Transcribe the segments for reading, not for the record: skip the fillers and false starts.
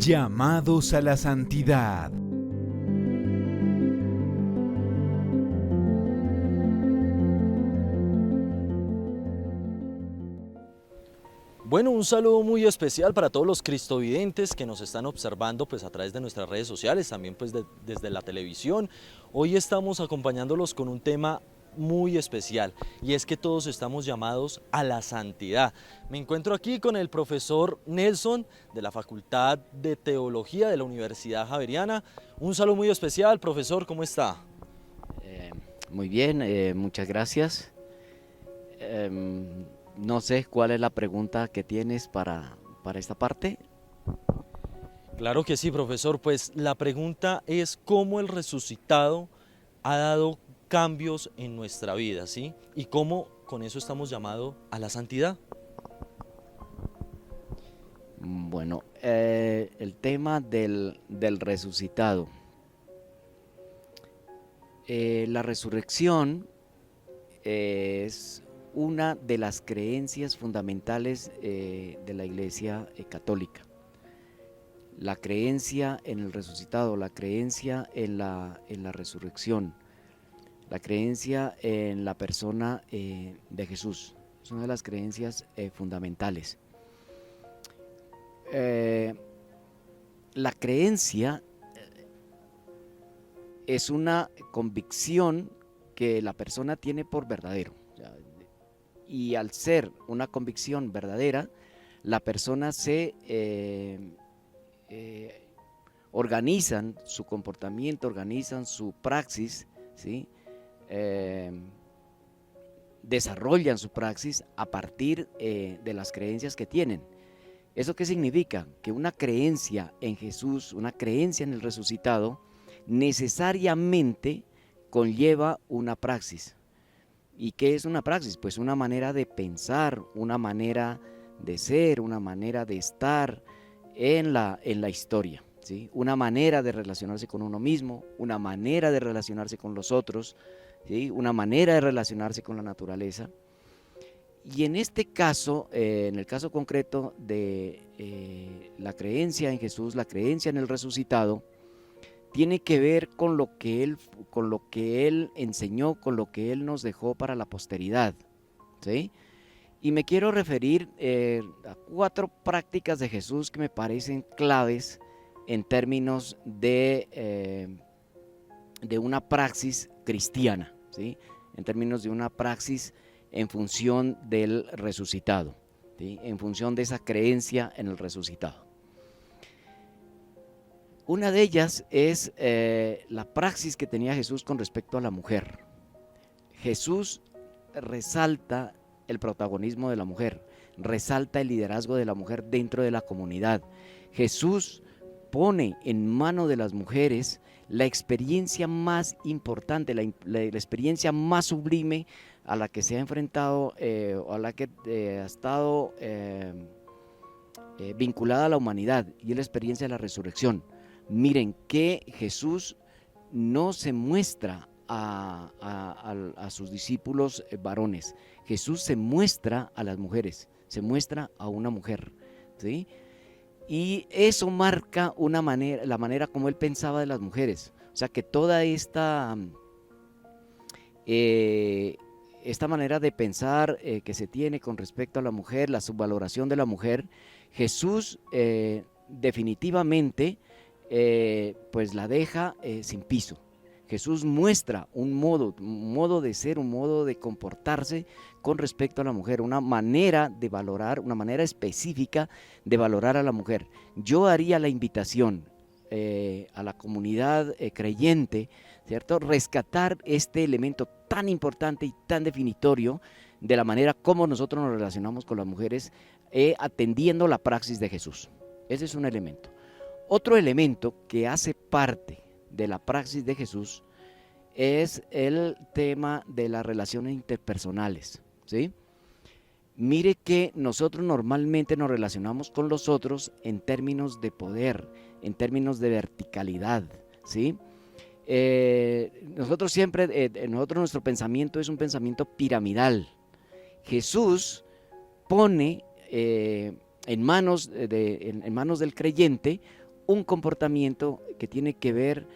Llamados a la santidad. Bueno, un saludo muy especial para todos los cristovidentes que nos están observando pues a través de nuestras redes sociales, también pues desde la televisión. Hoy estamos acompañándolos con un tema muy especial y es que todos estamos llamados a la santidad. Me encuentro aquí con el profesor Nelson de la Facultad de Teología de la Universidad Javeriana. Un saludo muy especial, profesor, ¿cómo está? Muy bien, muchas gracias. No sé cuál es la pregunta que tienes para esta parte. Claro que sí, profesor. Pues la pregunta es cómo el resucitado ha dado cambios en nuestra vida, ¿sí? Y cómo con eso estamos llamados a la santidad. Bueno, el tema del resucitado. La resurrección es una de las creencias fundamentales de la Iglesia católica. La creencia en el resucitado, la creencia en la resurrección, la creencia en la persona de Jesús. Es una de las creencias fundamentales. La creencia es una convicción que la persona tiene por verdadero. Y al ser una convicción verdadera, la persona se organizan su comportamiento, organizan su praxis, ¿sí? Desarrollan su praxis a partir de las creencias que tienen. ¿Eso qué significa? Que una creencia en Jesús, una creencia en el resucitado, necesariamente conlleva una praxis. ¿Y qué es una praxis? Pues una manera de pensar, una manera de ser, una manera de estar en la historia, ¿sí? Una manera de relacionarse con uno mismo, una manera de relacionarse con los otros, ¿sí? Una manera de relacionarse con la naturaleza. Y en este caso, en el caso concreto de la creencia en Jesús, la creencia en el resucitado, tiene que ver con lo que él enseñó, con lo que él nos dejó para la posteridad, ¿sí? Y me quiero referir a 4 prácticas de Jesús que me parecen claves en términos de una praxis cristiana, ¿sí? En términos de una praxis en función del resucitado, ¿sí? En función de esa creencia en el resucitado. Una de ellas es la praxis que tenía Jesús con respecto a la mujer. Jesús resalta el protagonismo de la mujer, resalta el liderazgo de la mujer dentro de la comunidad. Jesús pone en mano de las mujeres la experiencia más importante, la experiencia más sublime a la que se ha enfrentado o a la que ha estado vinculada a la humanidad, y es la experiencia de la resurrección. Miren que Jesús no se muestra a sus discípulos varones. Jesús se muestra a las mujeres, se muestra a una mujer, ¿sí? Y eso marca la manera como él pensaba de las mujeres. O sea que toda esta manera de pensar que se tiene con respecto a la mujer, la subvaloración de la mujer, Jesús definitivamente pues la deja sin piso. Jesús muestra un modo de ser, un modo de comportarse con respecto a la mujer, una manera de valorar, una manera específica de valorar a la mujer. Yo haría la invitación a la comunidad creyente, ¿cierto? Rescatar este elemento tan importante y tan definitorio de la manera como nosotros nos relacionamos con las mujeres, atendiendo la praxis de Jesús. Ese es un elemento. Otro elemento que hace parte de la praxis de Jesús es el tema de las relaciones interpersonales, ¿sí? Mire que nosotros normalmente nos relacionamos con los otros en términos de poder, en términos de verticalidad, ¿sí? Nuestro pensamiento es un pensamiento piramidal. Jesús pone en manos del creyente un comportamiento que tiene que ver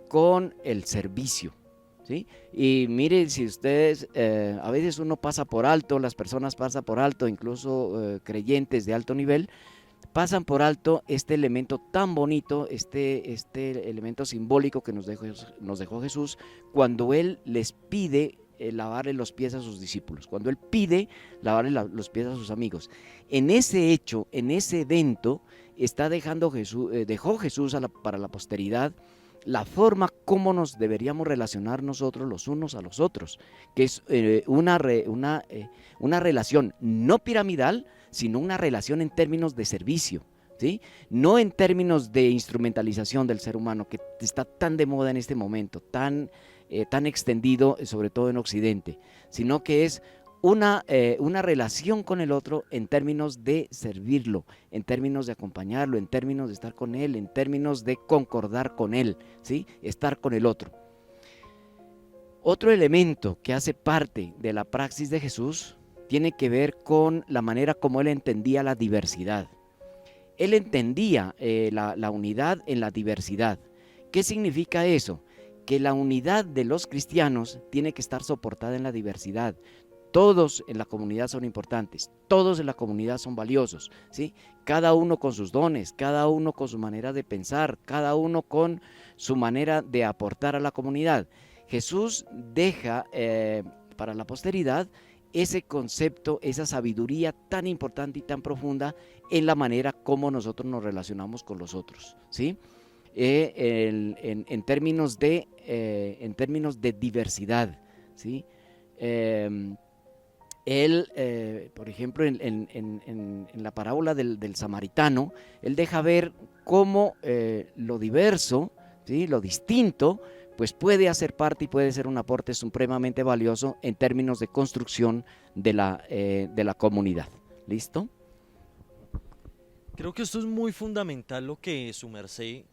con el servicio, ¿sí? Y miren, si ustedes, a veces uno pasa por alto, las personas pasan por alto, incluso creyentes de alto nivel, pasan por alto este elemento tan bonito, este elemento simbólico que nos dejó Jesús cuando Él les pide lavarle los pies a sus discípulos, cuando Él pide lavarle los pies a sus amigos. En ese hecho, en ese evento, dejó Jesús para la posteridad la forma como nos deberíamos relacionar nosotros los unos a los otros, que es una relación no piramidal, sino una relación en términos de servicio, ¿sí? No en términos de instrumentalización del ser humano, que está tan de moda en este momento, tan extendido, sobre todo en Occidente, sino que es una relación con el otro en términos de servirlo, en términos de acompañarlo, en términos de estar con él, en términos de concordar con él, ¿sí? Estar con el otro. Otro elemento que hace parte de la praxis de Jesús tiene que ver con la manera como él entendía la diversidad. Él entendía la unidad en la diversidad. ¿Qué significa eso? Que la unidad de los cristianos tiene que estar soportada en la diversidad. Todos en la comunidad son importantes, todos en la comunidad son valiosos, ¿sí? Cada uno con sus dones, cada uno con su manera de pensar, cada uno con su manera de aportar a la comunidad. Jesús deja para la posteridad ese concepto, esa sabiduría tan importante y tan profunda en la manera como nosotros nos relacionamos con los otros, ¿sí? En términos de diversidad, ¿sí? Él, por ejemplo, en la parábola del samaritano, él deja ver cómo lo diverso, ¿sí? Lo distinto, pues puede hacer parte y puede ser un aporte supremamente valioso en términos de construcción de la comunidad. ¿Listo? Creo que esto es muy fundamental lo que su merced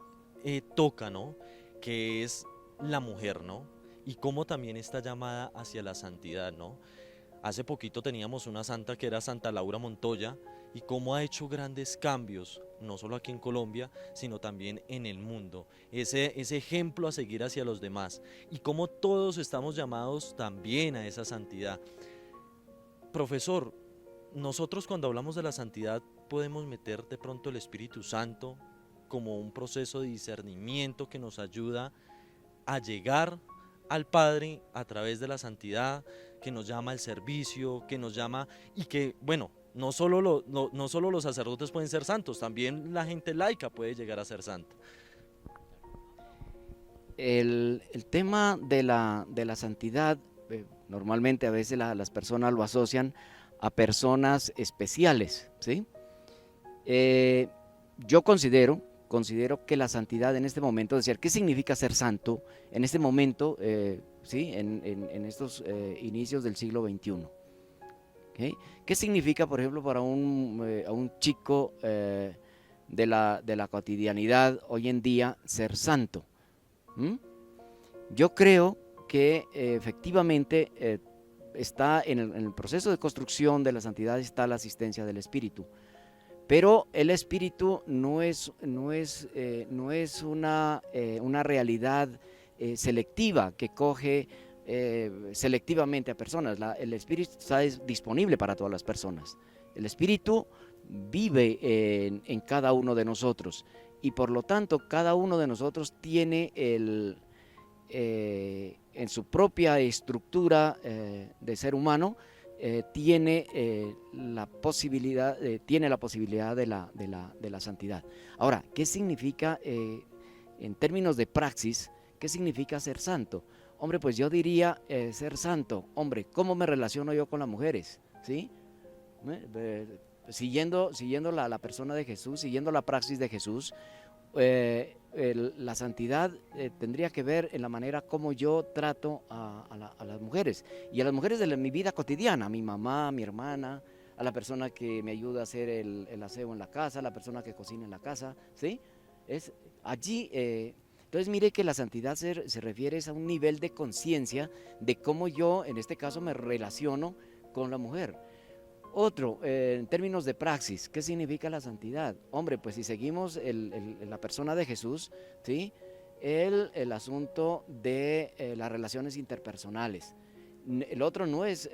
toca, ¿no? Que es la mujer, ¿no? Y cómo también está llamada hacia la santidad, ¿no? Hace poquito teníamos una santa que era Santa Laura Montoya y cómo ha hecho grandes cambios, no solo aquí en Colombia, sino también en el mundo. Ese ejemplo a seguir hacia los demás y cómo todos estamos llamados también a esa santidad. Profesor, nosotros cuando hablamos de la santidad podemos meter de pronto el Espíritu Santo como un proceso de discernimiento que nos ayuda a llegar al Padre a través de la santidad, que nos llama al servicio, que nos llama y que, bueno, no solo los sacerdotes pueden ser santos, también la gente laica puede llegar a ser santa. El tema de la santidad, normalmente a veces las personas lo asocian a personas especiales, ¿sí? Yo considero que la santidad en este momento, es decir, ¿qué significa ser santo en este momento, ¿sí? en estos inicios del siglo XXI? ¿Okay? ¿Qué significa, por ejemplo, para un chico de la cotidianidad hoy en día ser santo? Yo creo que efectivamente está en el proceso de construcción de la santidad, está la asistencia del Espíritu. Pero el Espíritu no es una realidad selectiva que coge selectivamente a personas. El Espíritu está disponible para todas las personas. El Espíritu vive en cada uno de nosotros y por lo tanto cada uno de nosotros tiene en su propia estructura de ser humano, tiene la posibilidad de la santidad. Ahora, ¿qué significa en términos de praxis? ¿Qué significa ser santo? Hombre, pues yo diría ser santo. Hombre, ¿cómo me relaciono yo con las mujeres? ¿Sí? Siguiendo la persona de Jesús, siguiendo la praxis de Jesús, la santidad tendría que ver en la manera como yo trato a las mujeres y a las mujeres de mi vida cotidiana, a mi mamá, a mi hermana, a la persona que me ayuda a hacer el aseo en la casa, a la persona que cocina en la casa, ¿sí? Es allí. Entonces mire que la santidad se refiere a un nivel de conciencia de cómo yo en este caso me relaciono con la mujer. Otro, en términos de praxis, ¿qué significa la santidad? Hombre, pues si seguimos la persona de Jesús, ¿sí? El asunto de las relaciones interpersonales. El otro no es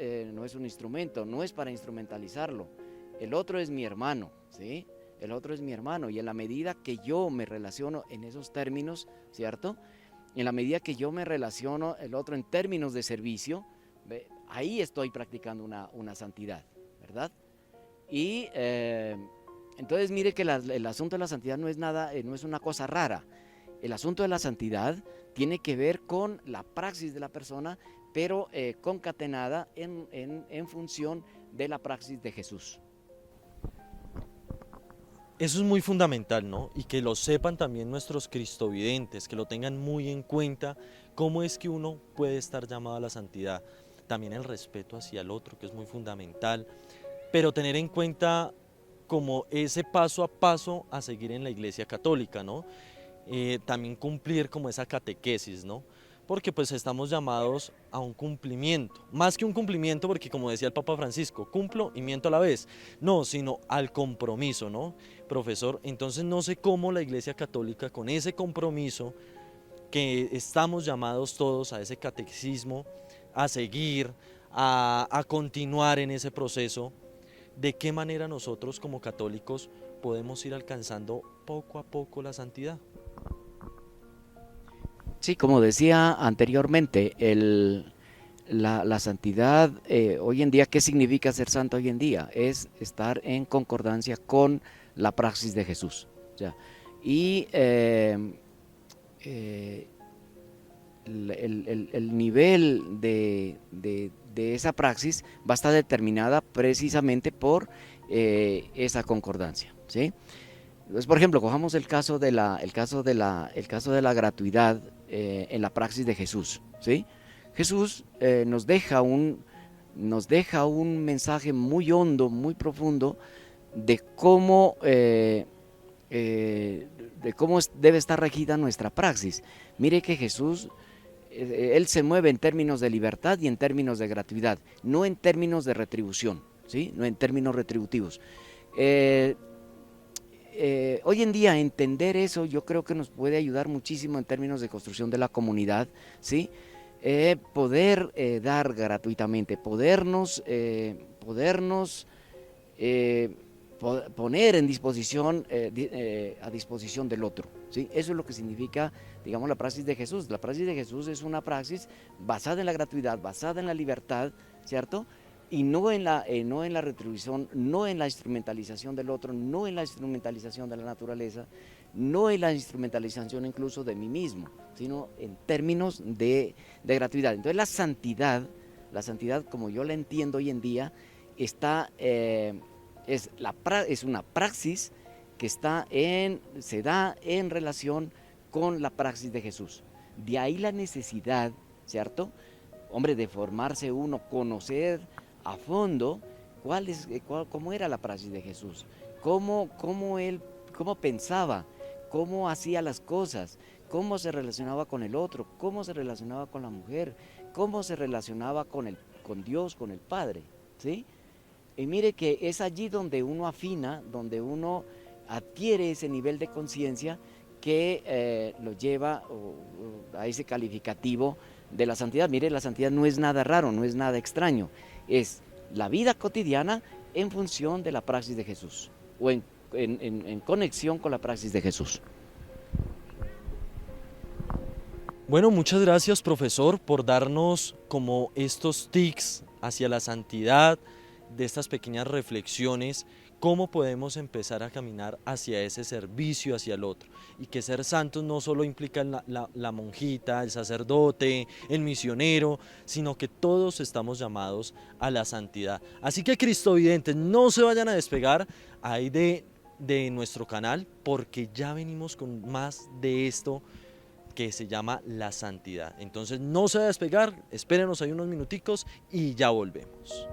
un instrumento, no es para instrumentalizarlo. El otro es mi hermano, ¿sí? El otro es mi hermano, y en la medida que yo me relaciono en esos términos, ¿cierto? En la medida que yo me relaciono el otro en términos de servicio, ahí estoy practicando una santidad, ¿verdad? Y entonces mire que el asunto de la santidad no es nada, no es una cosa rara. El asunto de la santidad tiene que ver con la praxis de la persona, pero concatenada en función de la praxis de Jesús. Eso es muy fundamental, ¿no? Y que lo sepan también nuestros cristovidentes, que lo tengan muy en cuenta, cómo es que uno puede estar llamado a la santidad. También el respeto hacia el otro, que es muy fundamental, pero tener en cuenta como ese paso a paso a seguir en la Iglesia Católica, ¿no? También cumplir como esa catequesis, ¿no? Porque pues estamos llamados a un cumplimiento, más que un cumplimiento, porque como decía el Papa Francisco, cumplo y miento a la vez, no, sino al compromiso, ¿no? Profesor, entonces no sé cómo la Iglesia Católica, con ese compromiso que estamos llamados todos a ese catecismo, a seguir, a continuar en ese proceso, de qué manera nosotros como católicos podemos ir alcanzando poco a poco la santidad. Sí, como decía anteriormente, la santidad hoy en día, ¿qué significa ser santo hoy en día? Es estar en concordancia con la praxis de Jesús. O sea, y el nivel de esa praxis va a estar determinada precisamente por esa concordancia, ¿sí? Entonces, por ejemplo, cojamos el caso de la gratuidad en la praxis de Jesús, ¿sí? Jesús nos deja un mensaje muy hondo, muy profundo de cómo debe estar regida nuestra praxis. Mire que Jesús, Él se mueve en términos de libertad y en términos de gratuidad, no en términos de retribución, ¿sí? No en términos retributivos. Hoy en día entender eso yo creo que nos puede ayudar muchísimo en términos de construcción de la comunidad, ¿sí? Poder dar gratuitamente, podernos poner en disposición, a disposición del otro, ¿sí? Eso es lo que significa, digamos, la praxis de Jesús. La praxis de Jesús es una praxis basada en la gratuidad, basada en la libertad, ¿cierto? Y no en la retribución, no en la instrumentalización del otro, no en la instrumentalización de la naturaleza, no en la instrumentalización incluso de mí mismo, sino en términos de gratuidad. Entonces la santidad como yo la entiendo hoy en día, es una praxis que se da en relación con la praxis de Jesús. De ahí la necesidad, ¿cierto? Hombre, de formarse uno, conocer a fondo cómo era la praxis de Jesús, cómo pensaba, cómo hacía las cosas, cómo se relacionaba con el otro, cómo se relacionaba con la mujer, cómo se relacionaba con Dios, con el Padre, ¿sí? Y mire que es allí donde uno afina, donde uno adquiere ese nivel de conciencia que lo lleva a ese calificativo de la santidad. Mire, la santidad no es nada raro, no es nada extraño, es la vida cotidiana en función de la praxis de Jesús, o en conexión con la praxis de Jesús. Bueno, muchas gracias, profesor, por darnos como estos tics hacia la santidad, de estas pequeñas reflexiones, cómo podemos empezar a caminar hacia ese servicio hacia el otro, y que ser santos no solo implica la monjita, el sacerdote, el misionero, sino que todos estamos llamados a la santidad. Así que, cristovidentes, no se vayan a despegar ahí de nuestro canal, porque ya venimos con más de esto que se llama la santidad. Entonces no se va a despegar, espérenos ahí unos minuticos y ya volvemos.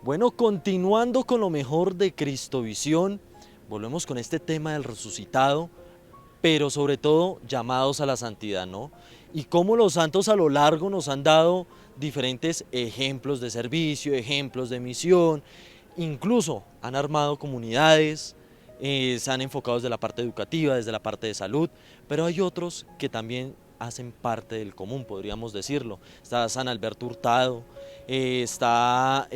Bueno, continuando con lo mejor de Cristovisión, volvemos con este tema del resucitado. pero sobre todo llamados a la santidad, ¿no? Y cómo los santos a lo largo nos han dado diferentes ejemplos de servicio, ejemplos de misión, incluso han armado comunidades, se han enfocado desde la parte educativa, desde la parte de salud, pero hay otros que también hacen parte del común, podríamos decirlo. Está San Alberto Hurtado, está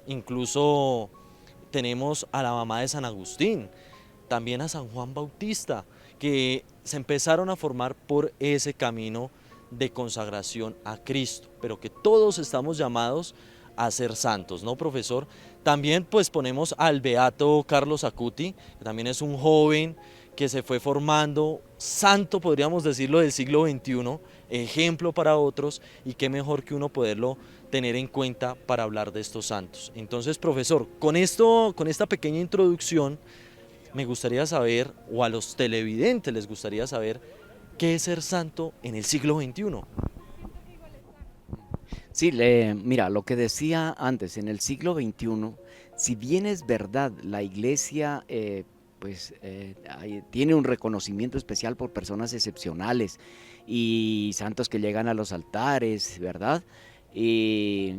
incluso tenemos a la mamá de San Agustín, también a San Juan Bautista, que se empezaron a formar por ese camino de consagración a Cristo, pero que todos estamos llamados a ser santos, ¿no, profesor? También pues ponemos al beato Carlos Acuti, que también es un joven que se fue formando, santo podríamos decirlo del siglo XXI, ejemplo para otros, y qué mejor que uno poderlo tener en cuenta para hablar de estos santos. Entonces, profesor, con esta pequeña introducción, me gustaría saber, o a los televidentes les gustaría saber, qué es ser santo en el siglo XXI. Sí, mira, lo que decía antes, en el siglo XXI, si bien es verdad, la iglesia tiene un reconocimiento especial por personas excepcionales y santos que llegan a los altares, ¿verdad? Y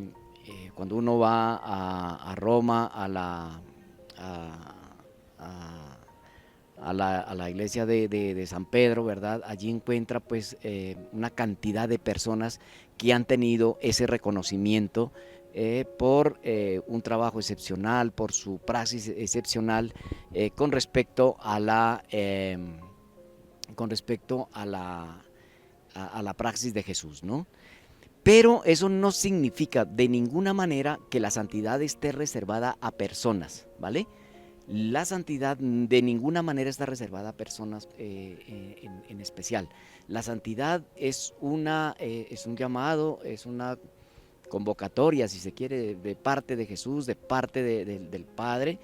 cuando uno va a Roma, a- a- a la iglesia de San Pedro, ¿verdad? Allí encuentra pues una cantidad de personas que han tenido ese reconocimiento por un trabajo excepcional, por su praxis excepcional con respecto a la praxis de Jesús, ¿no? Pero eso no significa de ninguna manera que la santidad esté reservada a personas, ¿vale? La santidad de ninguna manera está reservada a personas en especial. La santidad es un llamado, es una convocatoria, si se quiere, de parte de Jesús, de parte del Padre,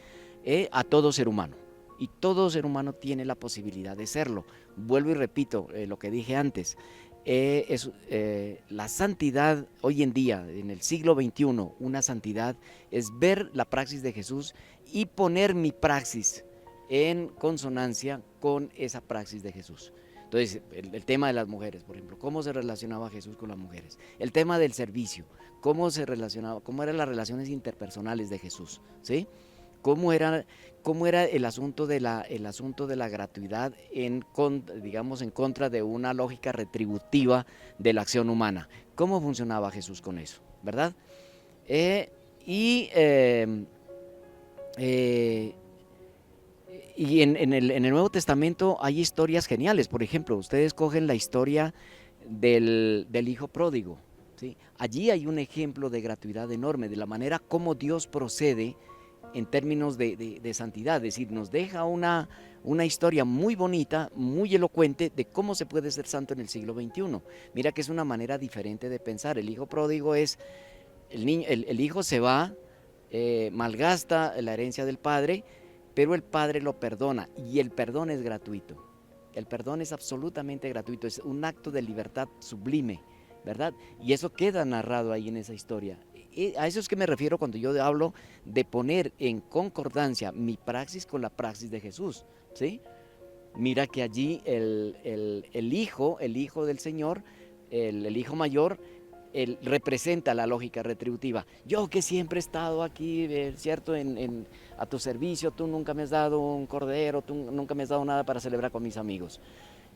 a todo ser humano. Y todo ser humano tiene la posibilidad de serlo. Vuelvo y repito lo que dije antes. La santidad hoy en día, en el siglo XXI, una santidad es ver la praxis de Jesús y poner mi praxis en consonancia con esa praxis de Jesús. Entonces, el tema de las mujeres, por ejemplo, cómo se relacionaba Jesús con las mujeres. El tema del servicio, cómo se relacionaba, cómo eran las relaciones interpersonales de Jesús, ¿sí? Cómo era el asunto de la gratuidad digamos, en contra de una lógica retributiva de la acción humana. ¿Cómo funcionaba Jesús con eso? ¿Verdad? Eh, y eh, eh, y en el Nuevo Testamento hay historias geniales. Por ejemplo, ustedes cogen la historia del hijo pródigo, ¿sí? Allí hay un ejemplo de gratuidad enorme, de la manera como Dios procede en términos de santidad. Es decir, nos deja una historia muy bonita, muy elocuente de cómo se puede ser santo en el siglo XXI. Mira que es una manera diferente de pensar. El hijo pródigo es, el hijo se va, malgasta la herencia del padre, pero el padre lo perdona y el perdón es gratuito. El perdón es absolutamente gratuito, es un acto de libertad sublime, ¿verdad? Y eso queda narrado ahí en esa historia. Y a eso es que me refiero cuando yo hablo de poner en concordancia mi praxis con la praxis de Jesús, ¿sí? Mira que allí el hijo del Señor, el hijo mayor, él representa la lógica retributiva. Yo que siempre he estado aquí, ¿cierto? A tu servicio, tú nunca me has dado un cordero, tú nunca me has dado nada para celebrar con mis amigos.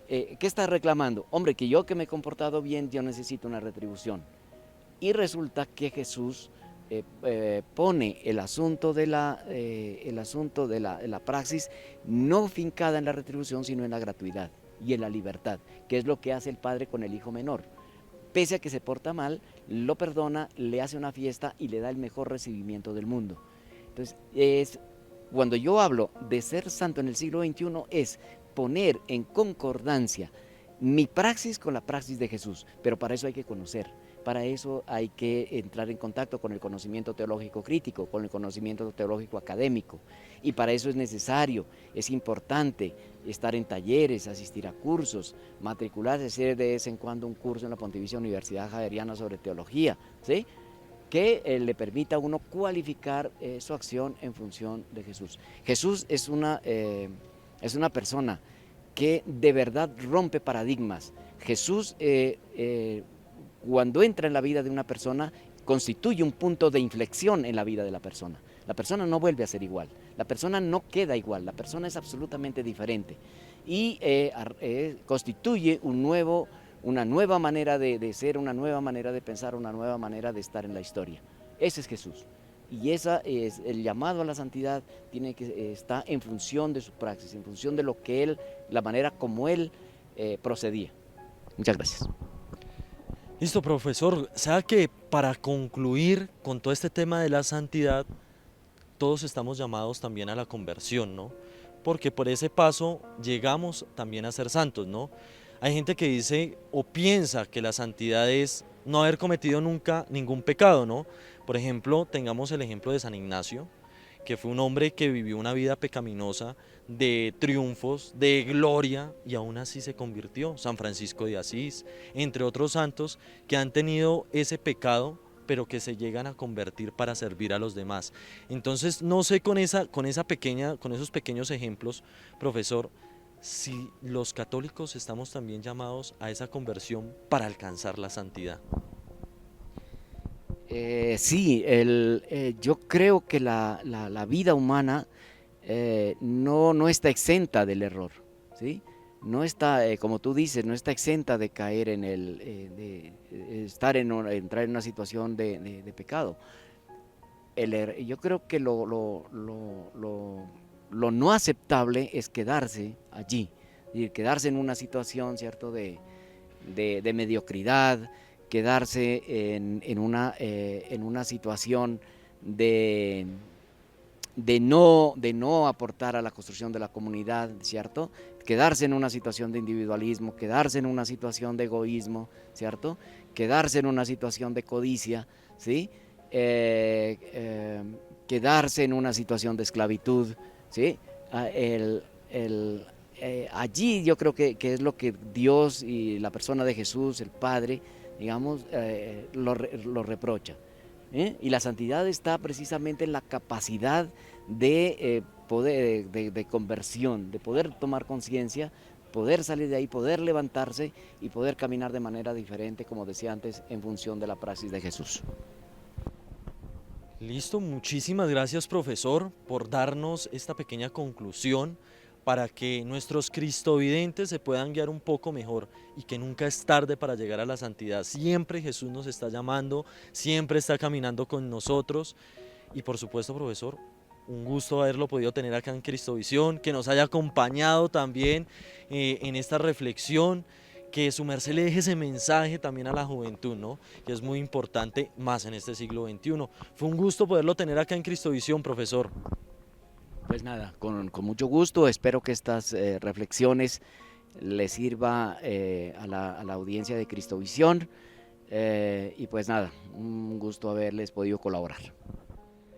¿Qué estás reclamando? Hombre, que yo que me he comportado bien, yo necesito una retribución. Y resulta que Jesús pone el asunto de la praxis no fincada en la retribución, sino en la gratuidad y en la libertad, que es lo que hace el padre con el hijo menor. Pese a que se porta mal, lo perdona, le hace una fiesta y le da el mejor recibimiento del mundo. Entonces, cuando yo hablo de ser santo en el siglo XXI, es poner en concordancia mi praxis con la praxis de Jesús, pero para eso hay que conocer. Para eso hay que entrar en contacto con el conocimiento teológico crítico, con el conocimiento teológico académico. Y para eso es necesario, es importante estar en talleres, asistir a cursos, matricularse, hacer de vez en cuando un curso en la Pontificia Universidad Javeriana sobre teología, ¿sí? Que le permita a uno cualificar su acción en función de Jesús. Jesús es una persona que de verdad rompe paradigmas. Jesús, cuando entra en la vida de una persona, constituye un punto de inflexión en la vida de la persona. La persona no vuelve a ser igual, la persona no queda igual, la persona es absolutamente diferente y constituye una nueva manera de ser, una nueva manera de pensar, una nueva manera de estar en la historia. Ese es Jesús. Y esa es el llamado a la santidad, está en función de su praxis, en función de lo que él, la manera como él procedía. Muchas gracias. Listo, profesor. ¿Sabe que para concluir con todo este tema de la santidad, todos estamos llamados también a la conversión, ¿no? Porque por ese paso llegamos también a ser santos, ¿no? Hay gente que dice o piensa que la santidad es no haber cometido nunca ningún pecado, ¿no? Por ejemplo, tengamos el ejemplo de San Ignacio, que fue un hombre que vivió una vida pecaminosa, de triunfos, de gloria, y aún así se convirtió. San Francisco de Asís, entre otros santos que han tenido ese pecado, pero que se llegan a convertir para servir a los demás. Entonces, no sé con esos pequeños ejemplos, profesor, si los católicos estamos también llamados a esa conversión para alcanzar la santidad. Sí, yo creo que la vida humana no está exenta del error, ¿sí? No está, como tú dices, no está exenta de caer de entrar en una situación de pecado. Yo creo que lo no aceptable es quedarse allí, es decir, quedarse en una situación, ¿cierto?, de mediocridad, quedarse en una situación de no aportar a la construcción de la comunidad, ¿cierto? Quedarse en una situación de individualismo, quedarse en una situación de egoísmo, ¿cierto? Quedarse en una situación de codicia, ¿sí? Quedarse en una situación de esclavitud, ¿sí? Allí yo creo que es lo que Dios y la persona de Jesús, el Padre, digamos, lo reprocha. Y la santidad está precisamente en la capacidad de poder, de conversión, de poder tomar conciencia, poder salir de ahí, poder levantarse y poder caminar de manera diferente, como decía antes, en función de la praxis de Jesús. Listo, muchísimas gracias, profesor, por darnos esta pequeña conclusión para que nuestros cristovidentes se puedan guiar un poco mejor y que nunca es tarde para llegar a la santidad. Siempre Jesús nos está llamando, siempre está caminando con nosotros y por supuesto, profesor, un gusto haberlo podido tener acá en Cristovisión, que nos haya acompañado también en esta reflexión, que su merced le deje ese mensaje también a la juventud, ¿no? Que es muy importante más en este siglo XXI. Fue un gusto poderlo tener acá en Cristovisión, profesor. Pues nada, con mucho gusto, espero que estas reflexiones le sirva a la audiencia de Cristovisión y pues nada, un gusto haberles podido colaborar.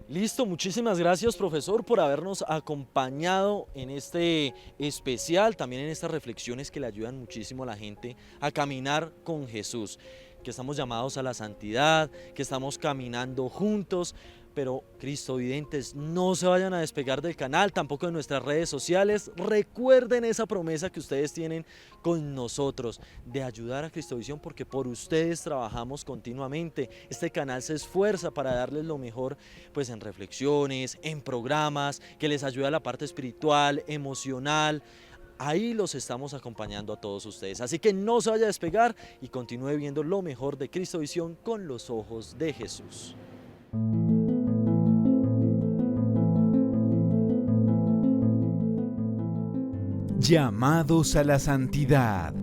Listo, muchísimas gracias, profesor, por habernos acompañado en este especial, también en estas reflexiones que le ayudan muchísimo a la gente a caminar con Jesús, que estamos llamados a la santidad, que estamos caminando juntos. Pero cristovidentes, no se vayan a despegar del canal, tampoco de nuestras redes sociales. Recuerden esa promesa que ustedes tienen con nosotros de ayudar a Cristovisión, porque por ustedes trabajamos continuamente. Este canal se esfuerza para darles lo mejor, pues en reflexiones, en programas, que les ayude a la parte espiritual, emocional. Ahí los estamos acompañando a todos ustedes. Así que no se vaya a despegar y continúe viendo lo mejor de Cristovisión con los ojos de Jesús. Llamados a la santidad.